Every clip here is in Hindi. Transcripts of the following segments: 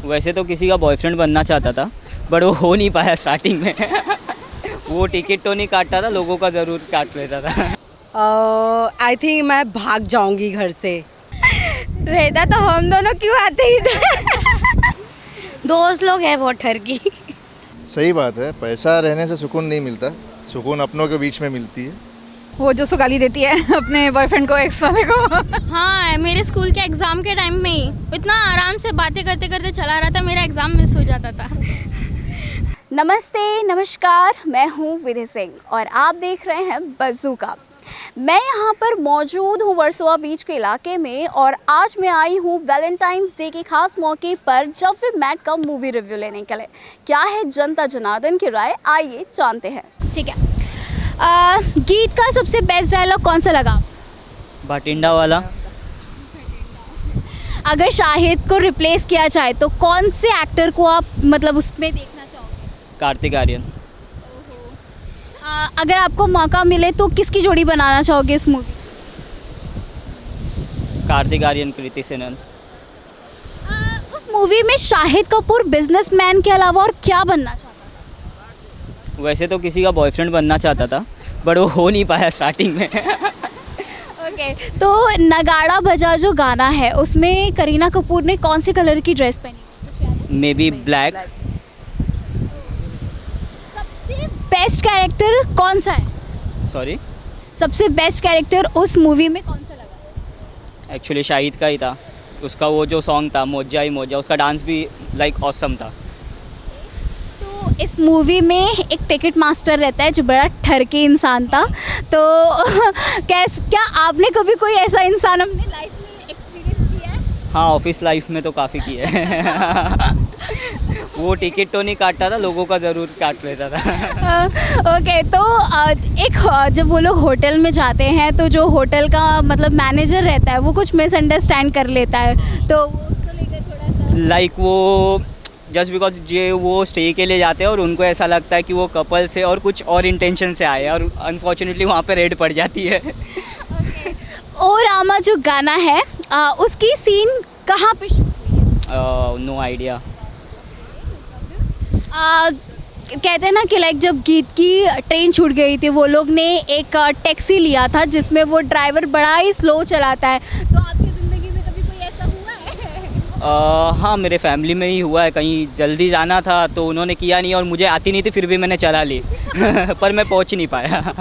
वैसे तो किसी का बॉयफ्रेंड बनना चाहता था बट वो हो नहीं पाया स्टार्टिंग में। वो टिकट तो नहीं काटता था, लोगों का ज़रूर काट लेता था। आई थिंक मैं भाग जाऊंगी घर से। रहता तो हम दोनों क्यों आते ही थे। दोस्त लोग हैं बहुत ठरकी। सही बात है, पैसा रहने से सुकून नहीं मिलता, सुकून अपनों के बीच में मिलती है। वो जो गाली देती है अपने बॉयफ्रेंड को, एक्स वाले को। हाँ, मेरे स्कूल के एग्ज़ाम के टाइम में ही इतना आराम से बातें करते करते चला रहा था, मेरा एग्ज़ाम मिस हो जाता था। नमस्ते, नमस्कार, मैं हूँ विधि सिंह और आप देख रहे हैं बज़ूका। मैं यहाँ पर मौजूद हूँ वर्सोवा बीच के इलाके में और आज मैं आई हूँ वैलेंटाइंस डे के खास मौके पर जब वी मेट का मूवी रिव्यू लेने के लिए। क्या है जनता जनार्दन की राय, आइए जानते हैं। ठीक है, गीत का सबसे बेस्ट डायलॉग कौन सा लगा? बाटिंडा वाला। अगर शाहिद को रिप्लेस किया जाए तो कौन से एक्टर को आप मतलब उसमें देखना चाहोगे? कार्तिक आर्यन। अगर आपको मौका मिले तो किसकी जोड़ी बनाना चाहोगे इस मूवी? कार्तिक आर्यन, कृति सेनन। उस मूवी में शाहिद कपूर बिजनेसमैन के अलावा और क्या बनना चाहता था? वैसे तो किसी का बॉयफ्रेंड बनना चाहता था बट वो हो नहीं पाया स्टार्टिंग में। ओके, तो नगाड़ा बजा जो गाना है उसमें करीना कपूर ने कौन से कलर की ड्रेस पहनी? May be black. सबसे बेस्ट कैरेक्टर कौन सा है? सॉरी, सबसे बेस्ट कैरेक्टर उस मूवी में कौन सा लगा? एक्चुअली शाहिद का ही था। उसका वो जो सॉन्ग था मोजा ही मोजा, उसका डांस भी लाइक ऑसम था। तो इस मूवी में एक टिकट मास्टर रहता है जो बड़ा ठरकी इंसान था। तो क्या आपने कभी कोई ऐसा इंसान अपने लाइफ में एक्सपीरियंस किया है? हाँ, ऑफिस लाइफ में तो काफ़ी किया है। वो टिकट तो नहीं काटता था, लोगों का ज़रूर काट लेता था। ओके, तो जब वो लोग होटल में जाते हैं तो जो होटल का मतलब मैनेजर रहता है वो कुछ मिसअंडरस्टैंड कर लेता है, तो वो उसको लेकर थोड़ा सा लाइक वो जस्ट बिकॉज ये वो स्टे के लिए जाते हैं और उनको ऐसा लगता है कि वो कपल से और कुछ और इंटेंशन से आए और अनफॉर्चुनेटली वहाँ पे रेड पड़ जाती है। ओ रामा जो गाना है उसकी सीन कहाँ पे शूट हुई है? No idea. कहते हैं ना कि लाइक जब गीत की ट्रेन छूट गई थी वो लोग ने एक टैक्सी लिया था जिसमें वो ड्राइवर बड़ा ही स्लो चलाता है। तो आपकी ज़िंदगी में कभी कोई ऐसा हुआ है? हाँ, मेरे फैमिली में ही हुआ है। कहीं जल्दी जाना था तो उन्होंने किया नहीं और मुझे आती नहीं थी, फिर भी मैंने चला ली। पर मैं पहुंच नहीं पाया।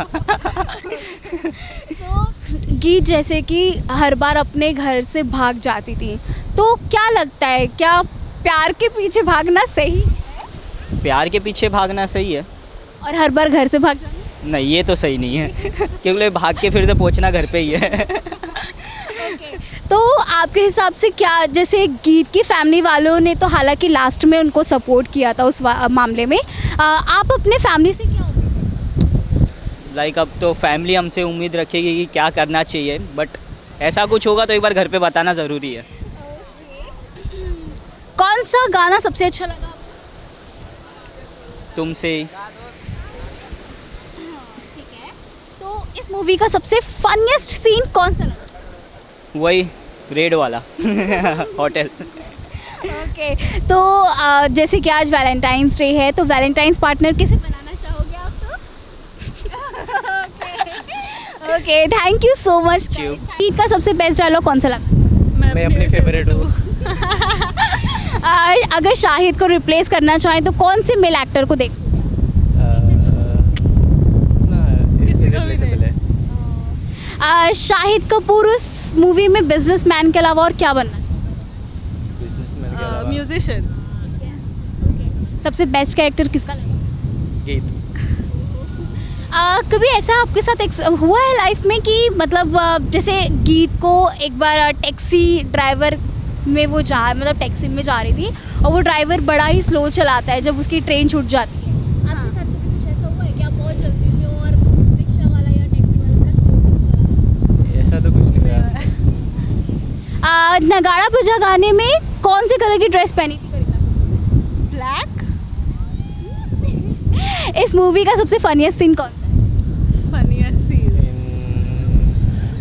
गीत जैसे कि हर बार अपने घर से भाग जाती थी, तो क्या लगता है क्या प्यार के पीछे भागना सही है? प्यार के पीछे भागना सही है और हर बार घर से भाग जाना? नहीं, ये तो सही नहीं है। क्योंकि भाग के फिर से पहुंचना घर पे ही है। तो आपके हिसाब से क्या, जैसे गीत की फैमिली वालों ने तो हालांकि लास्ट में उनको सपोर्ट किया था उस मामले में, आप अपने फैमिली से क्या उम्मीद? लाइक अब तो फैमिली हमसे उम्मीद रखेगी कि क्या करना चाहिए, बट ऐसा कुछ होगा तो एक बार घर पे बताना ज़रूरी है। कौन सा गाना सबसे अच्छा लगा? तुमसे। ठीक है, तो इस मूवी का सबसे फनीएस्ट सीन कौन सा लगा? वही रेड वाला। होटल। ओके, तो जैसे कि आज वैलेंटाइंस डे है तो वैलेंटाइंस पार्टनर किसे बनाना चाहोगे आप? तो okay, thank you so much. गीत का सबसे बेस्ट डायलॉग कौन सा लगा? मैं अपनी फेवरेट हूँ। अगर शाहिद को रिप्लेस करना चाहें तो कौन से मेल एक्टर को देख? शाहिद कपूर उस मूवी में बिजनेसमैन के अलावा और क्या बनना चाहिए? म्यूजिशियन। सबसे बेस्ट कैरेक्टर किसका लगा? गीत। कभी ऐसा आपके साथ हुआ है लाइफ में कि मतलब जैसे गीत को एक बार टैक्सी ड्राइवर में वो मतलब टैक्सी में जा रही थी और वो ड्राइवर बड़ा ही स्लो चलाता है जब उसकी ट्रेन छूट जाती है? आपके साथ कभी कुछ ऐसा हुआ है कि आप बहुत जल्दी में हो और रिक्शा वाला या टैक्सी वाला बड़ा स्लो चला? ऐसा तो कुछ नहीं हुआ। नगाड़ा बजा गाने में कौन से कलर की ड्रेस पहनी थी करीना? ब्लैक। इस मूवी का सबसे फनीएस्ट सीन कौन सा है? फनीएस्ट सीन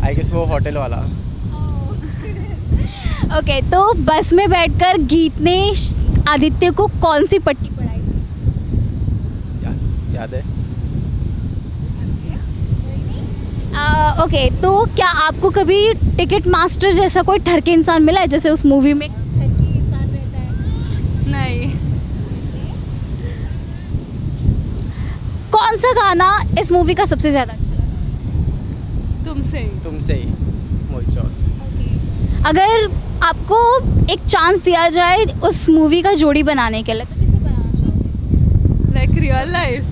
आई गेस वो होटल वाला। ओके, तो बस में बैठकर गीत ने आदित्य को कौन सी पट्टी पढ़ाई? याद है? ओके, तो क्या आपको कभी टिकट मास्टर जैसा कोई ठरके इंसान मिला है, जैसे उस मूवी में ठरकी इंसान रहता है? नहीं। कौन सा गाना इस मूवी का सबसे ज़्यादा अच्छा लगा? तुमसे ही मोहित चौहान। अगर आपको एक चांस दिया जाए उस मूवी का जोड़ी बनाने के लिए, तो किसे बनाना चाहोगे? लाइक रियल लाइफ,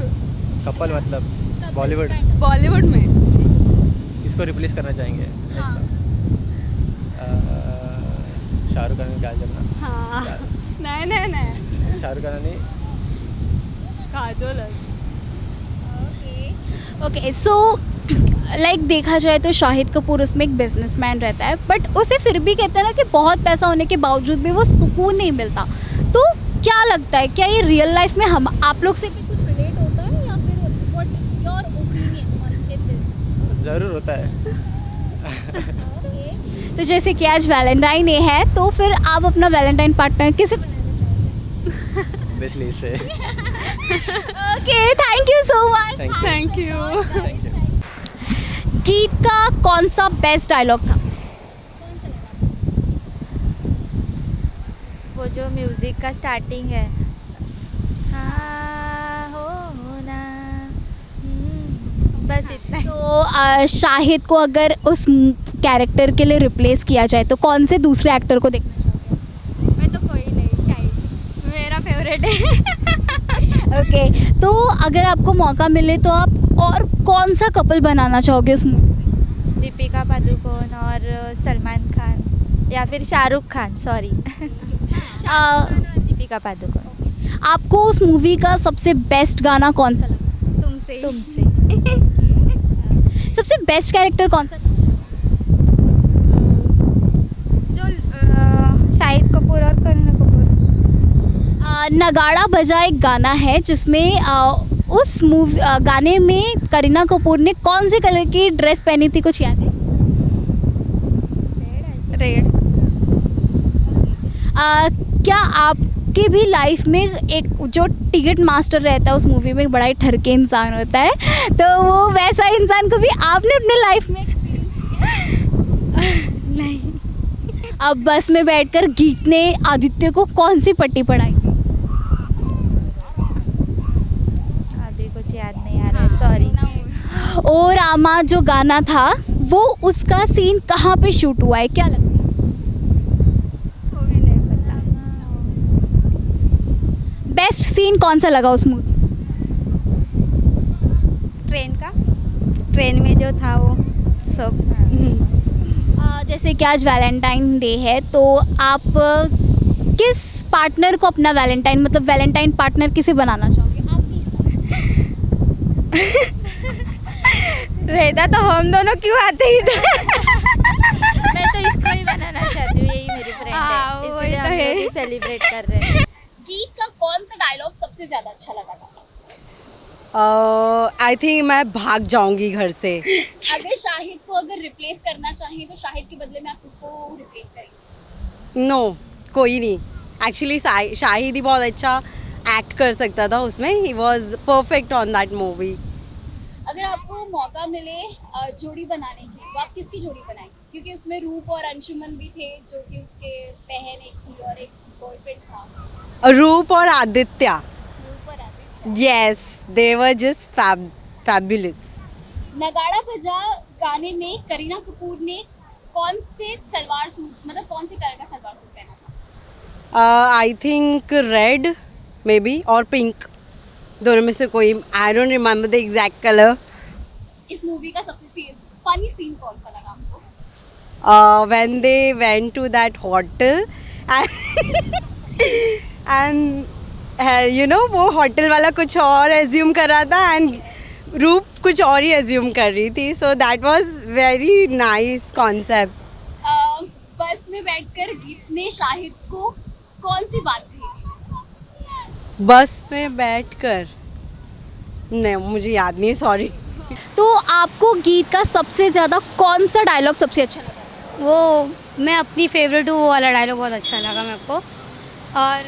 कपल मतलब बॉलीवुड, बॉलीवुड में किसको रिप्लेस करना चाहेंगे? हाँ। शाहरुख खान, काजल ना? हाँ। नहीं शाहरुख खान नहीं, काजोल। ओके, सो लाइक देखा जाए तो शाहिद कपूर उसमें एक बिजनेसमैन रहता है, बट उसे फिर भी कहते हैं ना कि बहुत पैसा होने के बावजूद भी वो सुकून नहीं मिलता। तो क्या लगता है, क्या ये रियल लाइफ में हम आप लोग से भी कुछ रिलेट होता है, या फिर what your opinion on this? ज़रूर होता है। तो जैसे कि आज वैलेंटाइन डे है, तो फिर आप अपना वैलेंटाइन पार्टनर किसे बनाना चाहोगे? बेसिकली से। Okay, thank you so much. Thank you. गीत का कौन सा बेस्ट डायलॉग था? वो जो म्यूज़िक का स्टार्टिंग है, हाँ हो ना, बस इतना ही। तो शाहिद को अगर उस कैरेक्टर के लिए रिप्लेस किया जाए तो कौन से दूसरे एक्टर को देखना चाहोगे? मैं तो कोई नहीं, शाहिद मेरा फेवरेट है। ओके, तो अगर आपको मौका मिले तो आप और कौन सा कपल बनाना चाहोगे उस मूवी में? दीपिका पादुकोण और सलमान खान, या फिर शाहरुख खान, सॉरी। दीपिका पादुकोण। आपको उस मूवी का सबसे बेस्ट गाना कौन सा लगा? तुमसे। सबसे बेस्ट कैरेक्टर कौन सा था? जो शाहिद कपूर और करीना कपूर। नगाड़ा बजा एक गाना है जिसमें उस मूवी गाने में करीना कपूर ने कौन से कलर की ड्रेस पहनी थी, कुछ याद है? रेड। क्या आपकी भी लाइफ में एक जो टिकट मास्टर रहता है उस मूवी में एक बड़ा ही ठरके इंसान होता है, तो वो वैसा इंसान को भी आपने अपने लाइफ में नहीं। अब बस में बैठकर गीत ने आदित्य को कौन सी पट्टी पढ़ाई? अभी कुछ याद नहीं आ रहा है, सॉरी। और आमा जो गाना था वो उसका सीन कहाँ पे शूट हुआ है, क्या लगता है? वो भी नहीं पता। बेस्ट सीन कौन सा लगा उस मूवी? ट्रेन में जो था वो सब। जैसे कि आज वैलेंटाइन डे है, तो आप किस पार्टनर को अपना वैलेंटाइन मतलब वैलेंटाइन पार्टनर किसे बनाना चाहोगे आपके हिसाब से? रहता तो हम दोनों क्यों आते इधर। मैं तो इसको ही बनाना चाहती हूँ, यही मेरी फ्रेंड है, इसलिए हम लोग भी सेलिब्रेट कर रहे हैं। गीत का कौन सा डायलॉग सबसे ज्यादा अच्छा लगा था? आई थिंक मैं भाग जाऊंगी घर से। अगर शाहिद को अगर रिप्लेस करना चाहिए तो शाहिद के बदले में आप किसको रिप्लेस करेंगे? नो, कोई नहीं। एक्चुअली शाहिद ही बहुत अच्छा एक्ट कर सकता था उसमें। He was perfect on that movie. अगर आपको मौका मिले जोड़ी बनाने की, तो आप किसकी जोड़ी बनाएंगे? क्योंकि उसमें रूप और अंशुमन भी थे, जो कि उसके बहन एक थी और एक बॉयफ्रेंड था। रूप और आदित्य। रूप और Aditya. Yes, they were just fabulous. नगाड़ा बजा गाने में करीना कपूर ने कौन से सलवार सूट मतलब कौन से कलर का सलवार सूट पहना था? I think red, maybe, और pink. दोनों में से कोई। I don't remember the exact color. इस मूवी का सबसे फनी सीन कौन सा लगा आपको? When they went to that hotel and you know वो होटल वाला कुछ और एज्यूम कर रहा था एंड रूप कुछ और ही एज्यूम कर रही थी। So that was very nice concept. बस में बैठकर गीत ने शाहिद को कौन सी बात कही? बस में बैठकर नहीं, मुझे याद नहीं, सॉरी। तो आपको गीत का सबसे ज़्यादा कौन सा डायलॉग सबसे अच्छा लगा? वो मैं अपनी फेवरेट हूँ, वो वाला डायलॉग बहुत अच्छा लगा मेरे को। और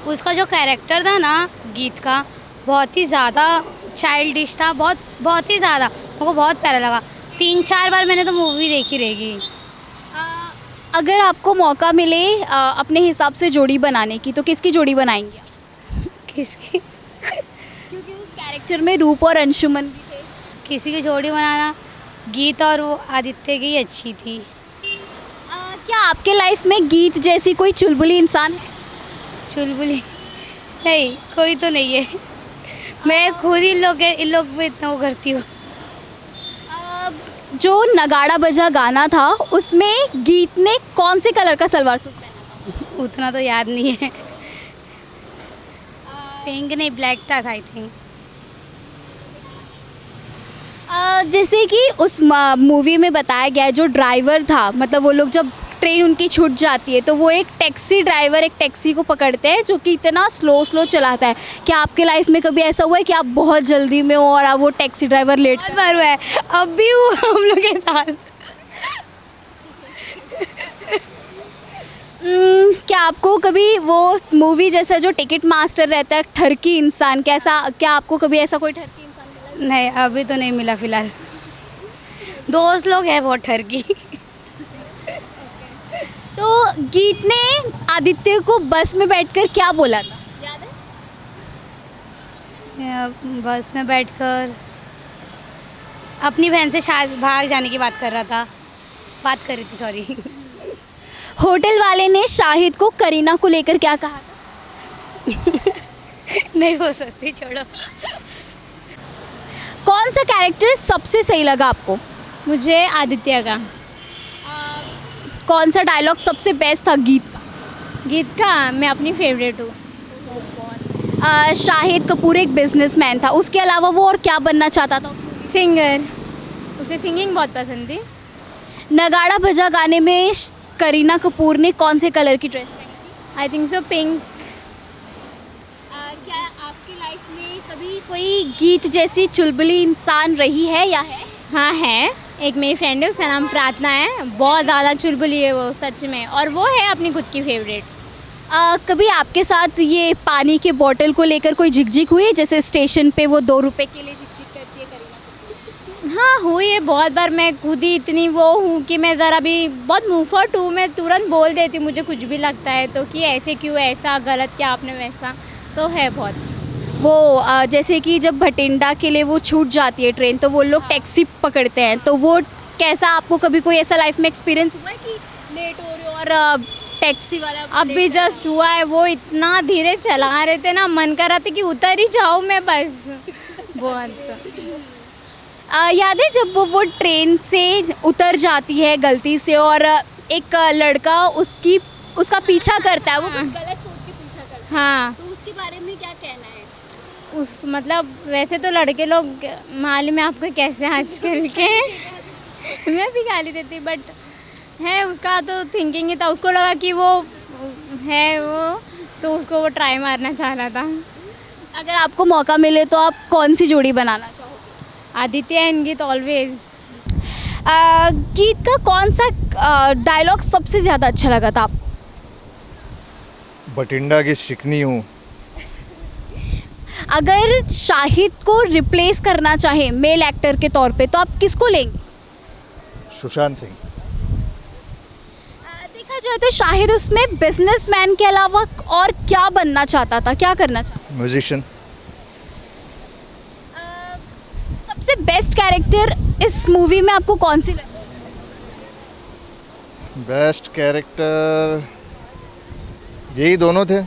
उसका जो कैरेक्टर था ना गीत का, बहुत ही ज़्यादा चाइल्डिश था, बहुत ही ज़्यादा, मुझको बहुत प्यारा लगा। 3-4 बार मैंने तो मूवी देखी रहेगी। अगर आपको मौका मिले अपने हिसाब से जोड़ी बनाने की, तो किसकी जोड़ी बनाएंगे आप? किसकी? क्योंकि उस कैरेक्टर में रूप और अंशुमन भी थे। किसी की जोड़ी बनाना, गीत और वो आदित्य की अच्छी थी। क्या आपके लाइफ में गीत जैसी कोई चुलबुली इंसान है? चुलबुली नहीं, कोई तो नहीं है। मैं खुद इन लोग पे इतना वो करती हूँ। जो नगाड़ा बजा गाना था उसमें गीत ने कौन से कलर का सलवार सूट पहना? उतना तो याद नहीं है। पिंक नहीं, ब्लैक था आई थिंक। जैसे कि उस मूवी में बताया गया है, जो ड्राइवर था, मतलब वो लोग जब ट्रेन उनकी छूट जाती है तो वो एक टैक्सी ड्राइवर एक टैक्सी को पकड़ते हैं जो कि इतना स्लो चलाता है। क्या आपके लाइफ में कभी ऐसा हुआ है कि आप बहुत जल्दी में हो और आप वो टैक्सी ड्राइवर लेट? बहुत बार हुआ है, अब भी हुआ हम लोग के साथ। क्या आपको कभी वो मूवी जैसा जो टिकट मास्टर रहता है ठरकी इंसान, क्या आपको कभी ऐसा कोई ठरकी इंसान मिला? नहीं, अभी तो नहीं मिला फिलहाल। दोस्त लोग हैं बहुत ठरकी। तो गीत ने आदित्य को बस में बैठकर क्या बोला था, याद है? बस में बैठकर अपनी बहन से शायद भाग जाने की बात कर रही थी सॉरी। होटल वाले ने शाहिद को करीना को लेकर क्या कहा था? नहीं हो सकती, छोड़ो। कौन सा कैरेक्टर सबसे सही लगा आपको? मुझे आदित्य का। कौन सा डायलॉग सबसे बेस्ट था गीत का? गीत का मैं अपनी फेवरेट हूँ। शाहिद कपूर एक बिजनेसमैन था, उसके अलावा वो और क्या बनना चाहता था? सिंगर, उसे सिंगिंग बहुत पसंद थी। नगाड़ा बजा गाने में करीना कपूर ने कौन से कलर की ड्रेस पहनी थी? I think so pink. क्या आपकी लाइफ में कभी कोई गीत जैसी चुलबुली इंसान रही है या है? हाँ है, एक मेरी फ्रेंड है, उसका नाम प्रार्थना है। बहुत ज़्यादा चुलबुली है वो सच में, और वो है अपनी खुद की फेवरेट। कभी आपके साथ ये पानी के बोतल को लेकर कोई झिकझिक हुई है, जैसे स्टेशन पे वो 2 रुपए के लिए झिकझिक करती है करीना? हाँ हुई है बहुत बार। मैं खुद ही इतनी वो हूँ कि मैं ज़रा भी बहुत मुँहफट हूँ, मैं तुरंत बोल देती हूँ मुझे कुछ भी लगता है तो, कि ऐसे क्यों, ऐसा गलत क्या आपने, वैसा तो है बहुत। वो जैसे कि जब भटिंडा के लिए वो छूट जाती है ट्रेन तो वो लोग टैक्सी पकड़ते हैं, तो वो कैसा, आपको कभी कोई ऐसा लाइफ में एक्सपीरियंस हुआ है कि लेट हो रहे हो और टैक्सी वाला? अब भी जस्ट हुआ है, वो इतना धीरे चला रहे थे ना, मन कर रहा था कि उतर ही जाऊँ मैं बस। बहुत याद है जब वो ट्रेन से उतर जाती है गलती से और एक लड़का उसका पीछा करता है, वो कुछ गलत सोच के पीछा करता है। हाँ, तो उसके बारे में क्या कहना है? उस मतलब वैसे तो लड़के लोग मालूम है आपको कैसे आजकल के मैं भी गाली देती, बट है उसका तो थिंकिंग ही था, उसको लगा कि वो है वो, तो उसको वो ट्राई मारना चाह रहा था। अगर आपको मौका मिले तो आप कौन सी जोड़ी बनाना चाहोगे? आदित्य एंड गीत ऑलवेज। गीत का कौन सा डायलॉग सबसे ज़्यादा अच्छा लगा था आपको? बठिंडा की शिकनी हूँ। अगर शाहिद को रिप्लेस करना चाहे मेल एक्टर के तौर पे तो आप किसको लेंगे? सुशांत सिंह। देखा जाए तो शाहिद उसमें बिजनेसमैन के अलावा और क्या बनना चाहता था, क्या करना चाहता? म्यूजिशियन। सबसे बेस्ट कैरेक्टर इस मूवी में आपको कौन सी लगी? बेस्ट कैरेक्टर यही दोनों थे।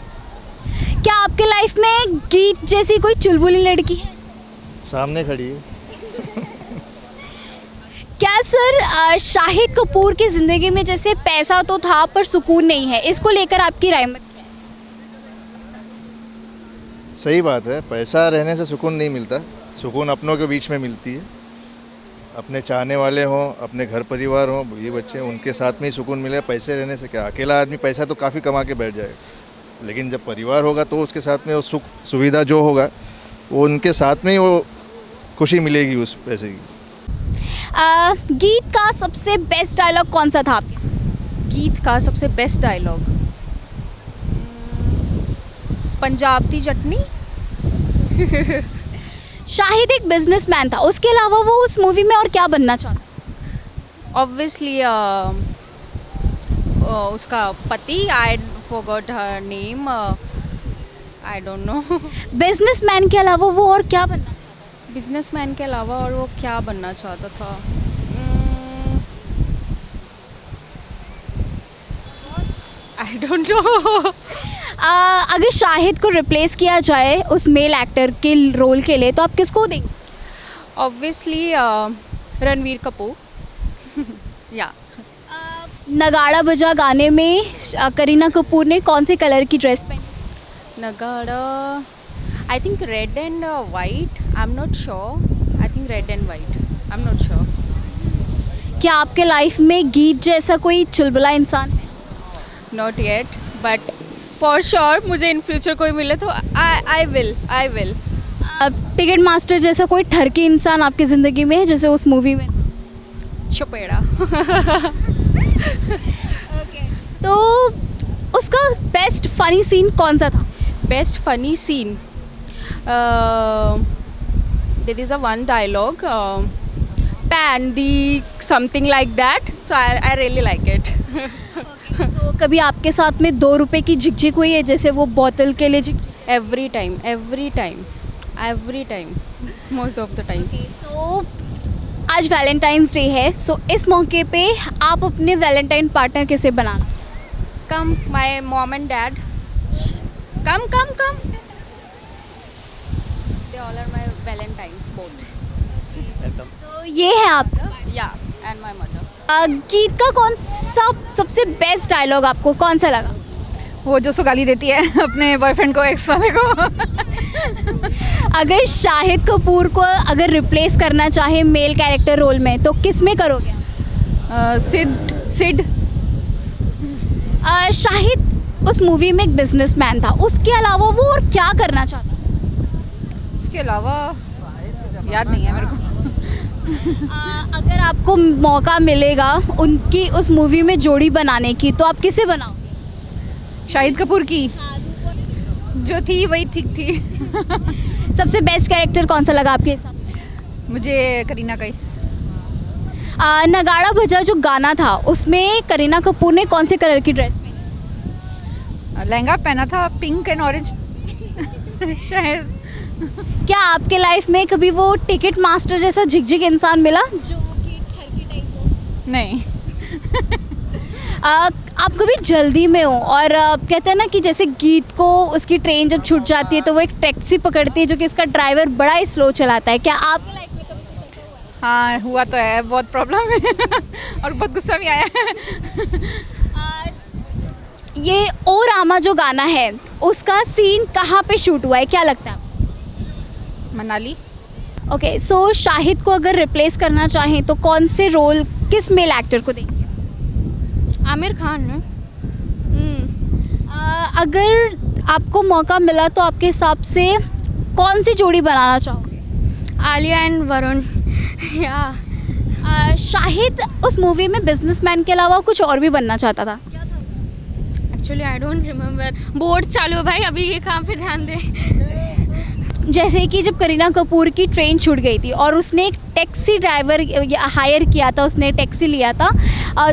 क्या आपके लाइफ में गीत जैसी कोई चुलबुली लड़की है? सामने खड़ी है। क्या सर शाहिद कपूर की ज़िंदगी में जैसे पैसा तो था पर सुकून नहीं है, इसको लेकर आपकी राय मत क्या है? सही बात है, पैसा रहने से सुकून नहीं मिलता, सुकून अपनों के बीच में मिलती है। अपने चाहने वाले हों, अपने घर परिवार हों, ये बच्चे, उनके साथ में ही सुकून मिलेगा। पैसे रहने से क्या, अकेला आदमी पैसा तो काफ़ी कमा के बैठ जाएगा, लेकिन जब परिवार होगा तो उसके साथ में वो सुख सुविधा जो होगा वो उनके साथ में ही वो खुशी मिलेगी उस पैसे की। गीत का सबसे बेस्ट डायलॉग कौन सा था आपके? गीत का सबसे बेस्ट डायलॉग पंजाब दी चटनी। शाहिद एक बिजनेसमैन था, उसके अलावा वो उस मूवी में और क्या बनना चाहता? ऑब्वियसली उसका पति, I forgot her name, I don't know. Businessman के अलावा वो और क्या बनना चाहता? बिजनेसमैन के अलावा और वो क्या बनना चाहता था? I don't know. अगर शाहिद को रिप्लेस किया जाए उस मेल एक्टर के रोल के लिए तो आप किसको देंगे? ऑब्वियसली रणवीर कपूर। या नगाड़ा बजा गाने में करीना कपूर ने कौन से कलर की ड्रेस पहनी? नगाड़ा, I think red and white, I am not sure, I think red and white, I am not sure. क्या आपके लाइफ में गीत जैसा कोई चुलबुला इंसान है? Not yet, but for sure मुझे इन फ्यूचर कोई मिले तो आई विल। टिकट मास्टर जैसा कोई ठरकी इंसान आपकी ज़िंदगी में है जैसे उस मूवी में? चपेड़ा। तो उसका बेस्ट फनी सीन कौन सा था? Best funny scene. There is a one dialogue, Pandy, something like that. So I really like it. So कभी आपके साथ में 2 रुपए की झिकझिक हुई है जैसे वो बोतल के लिए झिकझिक? Every time, most of the time. So आज वैलेंटाइंस डे है, सो इस मौके पे आप अपने वैलेंटाइन पार्टनर किसे बनाना? Come, my mom and dad. Come. They all are my Valentine, both. तो ये है आपका। Yeah, and my mother. गीत का कौन सा सबसे बेस्ट डायलॉग आपको कौन सा लगा? वो जो सो गाली देती है अपने बॉयफ्रेंड को, एक्स वाले को। अगर शाहिद कपूर को अगर रिप्लेस करना चाहे मेल कैरेक्टर रोल में तो किस में करोगे? सिड। शाहिद उस मूवी में एक बिजनेसमैन था, उसके अलावा वो और क्या करना चाहता? उसके अलावा याद नहीं है मेरे को। अगर आपको मौका मिलेगा उनकी उस मूवी में जोड़ी बनाने की तो आप किसे बनाओ? शाहिद कपूर की जो थी वही ठीक थी। सबसे बेस्ट कैरेक्टर कौन सा लगा आपके हिसाब से? मुझे करीना का ही। नगाड़ा भजा जो गाना था उसमें करीना कपूर ने कौन से कलर की ड्रेस पहनी? लहंगा पहना था पिंक एंड ऑरेंज। शायद। क्या आपके लाइफ में कभी वो टिकट मास्टर जैसा झिकझिक इंसान मिला जो कि ठरकी टाइप हो? नहीं। आप कभी जल्दी में हो और कहते हैं ना कि जैसे गीत को उसकी ट्रेन जब छूट जाती है तो वो एक टैक्सी पकड़ती है जो कि उसका ड्राइवर बड़ा ही स्लो चलाता है, क्या आपके लाइफ में कभी कुछ ऐसा हुआ है? हाँ, हुआ तो है, बहुत प्रॉब्लम है और बहुत गुस्सा भी आया है। ये ओ रामा जो गाना है उसका सीन कहाँ पे शूट हुआ है, क्या लगता है आपको? मनाली। ओके, सो शाहिद को अगर रिप्लेस करना चाहें तो कौन से रोल किस मेल एक्टर को देंगे? आमिर खान है। अगर आपको मौका मिला तो आपके हिसाब से कौन सी जोड़ी बनाना चाहोगे? आलिया एंड वरुण। या शाहिद उस मूवी में बिजनेसमैन के अलावा कुछ और भी बनना चाहता था, actually I don't remember. Board चालू है भाई, अभी ये काम पे ध्यान दे। जैसे कि जब करीना कपूर की ट्रेन छूट गई थी और उसने एक टैक्सी ड्राइवर हायर किया था, उसने टैक्सी लिया था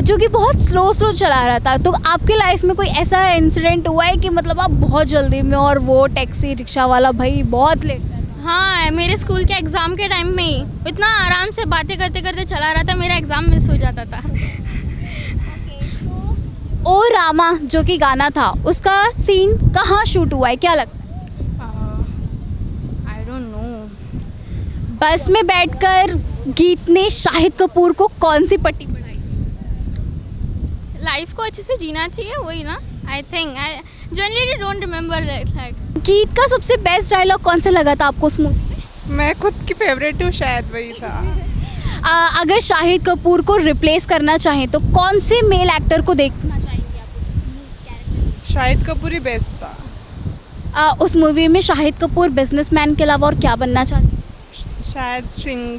जो कि बहुत स्लो चला रहा था, तो आपके लाइफ में कोई ऐसा इंसिडेंट हुआ है कि मतलब आप बहुत जल्दी में और वो टैक्सी रिक्शा वाला भाई बहुत लेट कर रहा? हाँ, मेरे स्कूल के एग्ज़ाम के टाइम में ही इतना आराम से बातें करते करते चला रहा था, मेरा एग्ज़ाम मिस हो जाता था। ओ रामा जो कि गाना था उसका सीन कहाँ शूट हुआ है, क्या लगता है? I don't know. बस में बैठकर गीत ने शाहिद कपूर को कौन सी पट्टी पढ़ाई? लाइफ को अच्छे से जीना चाहिए, वही ना। I think I generally don't remember like. गीत का सबसे बेस्ट डायलॉग कौन सा लगा था आपको उस मूवी में? मैं खुद की फेवरेट हूँ, शायद वही था। अगर शाहिद कपूर को रिप्लेस करना चाहें तो कौन से मेल एक्टर को देखना चाहेंगे आप उस कैरेक्टर? शाहिद कपूर ही बेस्ट था। उस मूवी में शाहिद कपूर बिजनेसमैन के अलावा और क्या बनना चाहते? शायद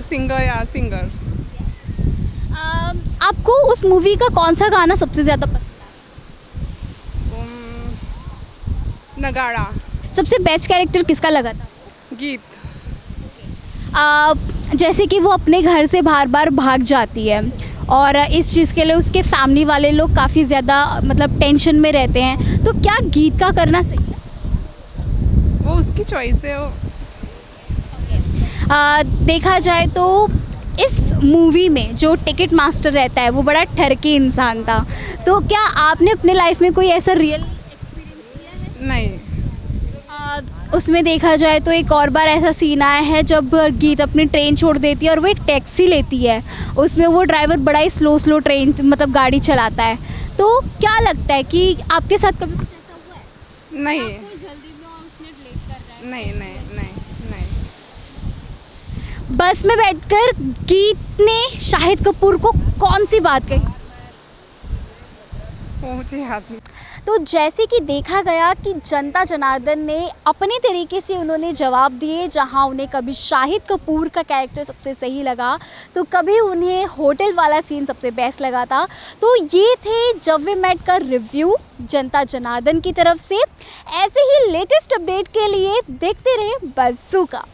सिंगर या सिंगर्स। आपको उस मूवी का कौन सा गाना सबसे ज़्यादा पसंद है? नगाड़ा। सबसे बेस्ट कैरेक्टर किसका लगा था? गीत। जैसे कि वो अपने घर से बार बार भाग जाती है और इस चीज़ के लिए उसके फैमिली वाले लोग काफ़ी ज़्यादा मतलब टेंशन में रहते हैं, तो क्या गीत का करना सही है? वो उसकी चॉइस है। वो देखा जाए तो इस मूवी में जो टिकट मास्टर रहता है वो बड़ा ठरकी इंसान था, तो क्या आपने अपने लाइफ में कोई ऐसा रियल एक्सपीरियंस किया है? नहीं। उसमें देखा जाए तो एक और बार ऐसा सीन आया है जब गीत अपनी ट्रेन छोड़ देती है और वो एक टैक्सी लेती है, उसमें वो ड्राइवर बड़ा ही स्लो ट्रेन मतलब गाड़ी चलाता है, तो क्या लगता है कि आपके साथ कभी कुछ ऐसा हुआ है? नहीं। जल्दी में और उसने लेट कर रहा है? नहीं नहीं नहीं नहीं। बस में बैठकर गीत ने शाहिद कपूर को कौन सी बात कही? वो मुझे याद नहीं। तो जैसे कि देखा गया कि जनता जनार्दन ने अपने तरीके से उन्होंने जवाब दिए, जहां उन्हें कभी शाहिद कपूर का कैरेक्टर सबसे सही लगा तो कभी उन्हें होटल वाला सीन सबसे बेस्ट लगा था। तो ये थे जब वी मेट का रिव्यू जनता जनार्दन की तरफ से। ऐसे ही लेटेस्ट अपडेट के लिए देखते रहे बज़ूका।